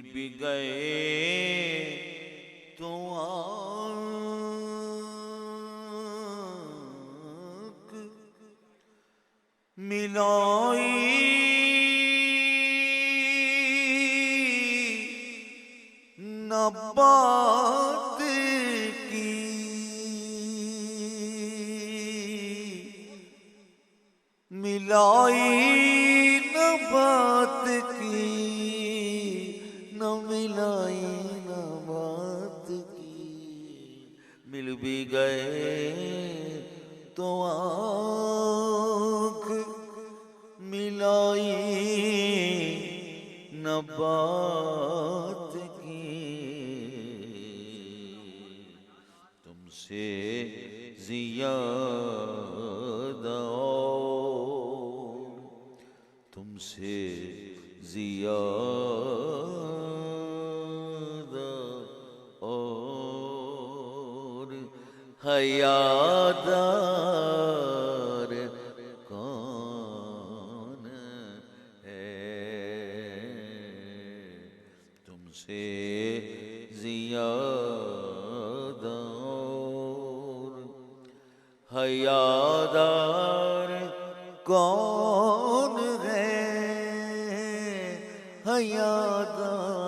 مل بھی گئے تو آنکھ ملائی نہ بات کی، ملائی نہ بات کی، نہ ملائی نہ بات کی، مل بھی گئے تو آنکھ ملائی نہ بات کی، تم سے زیادہ تم سے زیادہ اور حیادار کون ہے، تم سے زیادہ اور حیادار کون ہے، حیادار